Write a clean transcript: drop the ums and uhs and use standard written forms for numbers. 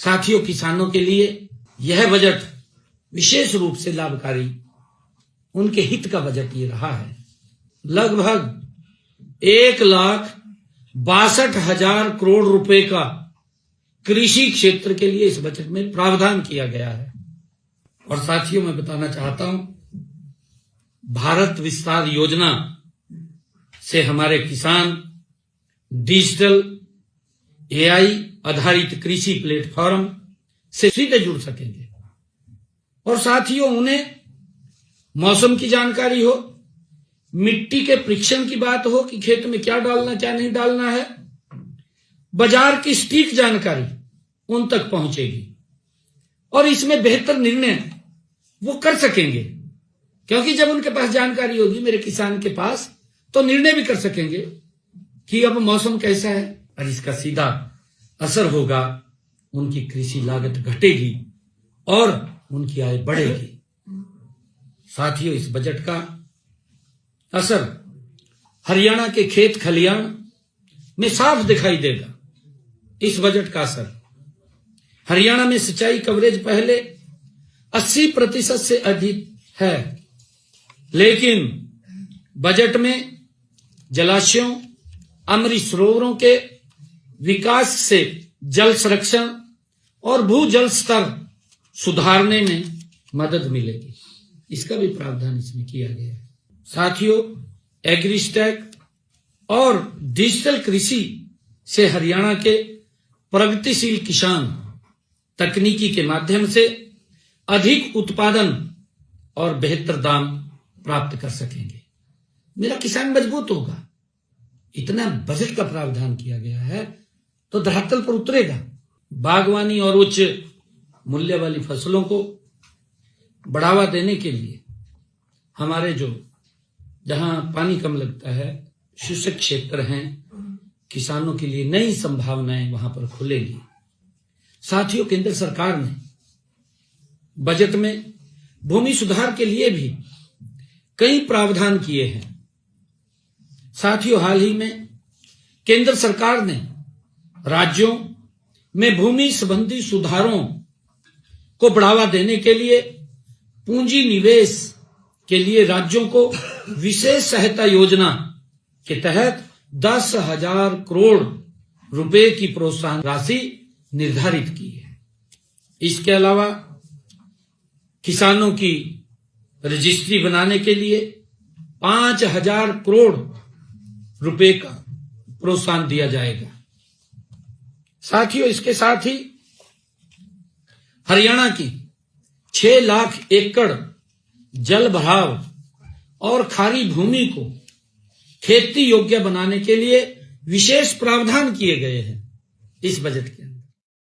साथियों, किसानों के लिए यह बजट विशेष रूप से लाभकारी, उनके हित का बजट ये रहा है। लगभग 1,62,000 करोड़ रुपए का कृषि क्षेत्र के लिए इस बजट में प्रावधान किया गया है। और साथियों, मैं बताना चाहता हूं, भारत विस्तार योजना से हमारे किसान डिजिटल AI आधारित कृषि प्लेटफॉर्म से सीधे जुड़ सकेंगे। और साथियों, उन्हें मौसम की जानकारी हो, मिट्टी के परीक्षण की बात हो कि खेत में क्या डालना क्या नहीं डालना है, बाजार की सटीक जानकारी उन तक पहुंचेगी और इसमें बेहतर निर्णय वो कर सकेंगे। क्योंकि जब उनके पास जानकारी होगी, मेरे किसान के पास, तो निर्णय भी कर सकेंगे कि अब मौसम कैसा है, और इसका सीधा असर होगा, उनकी कृषि लागत घटेगी और उनकी आय बढ़ेगी। साथियों, इस बजट का असर हरियाणा के खेत खलियान में साफ दिखाई देगा। इस बजट का असर हरियाणा में सिंचाई कवरेज पहले 80% से अधिक है, लेकिन बजट में जलाशयों, अमृत सरोवरों के विकास से जल संरक्षण और भूजल स्तर सुधारने में मदद मिलेगी। इसका भी प्रावधान इसमें किया गया है। साथियों, एग्रीस्टैक और डिजिटल कृषि से हरियाणा के प्रगतिशील किसान तकनीकी के माध्यम से अधिक उत्पादन और बेहतर दाम प्राप्त कर सकेंगे। मेरा किसान मजबूत होगा। इतना बजट का प्रावधान किया गया है तो धरातल पर उतरेगा। बागवानी और उच्च मूल्य वाली फसलों को बढ़ावा देने के लिए हमारे जहां पानी कम लगता है, शुष्क क्षेत्र हैं, किसानों के लिए नई संभावनाएं वहां पर खुलेंगी। साथियों, केंद्र सरकार ने बजट में भूमि सुधार के लिए भी कई प्रावधान किए हैं। साथियों, हाल ही में केंद्र सरकार ने राज्यों में भूमि संबंधी सुधारों को बढ़ावा देने के लिए पूंजी निवेश के लिए राज्यों को विशेष सहायता योजना के तहत 10,000 करोड़ रुपए की प्रोत्साहन राशि निर्धारित की है। इसके अलावा किसानों की रजिस्ट्री बनाने के लिए 5,000 करोड़ रुपए का प्रोत्साहन दिया जाएगा। साथियों, इसके साथ ही हरियाणा की 6 लाख एकड़ जल भराव और खारी भूमि को खेती योग्य बनाने के लिए विशेष प्रावधान किए गए हैं इस बजट के अंदर।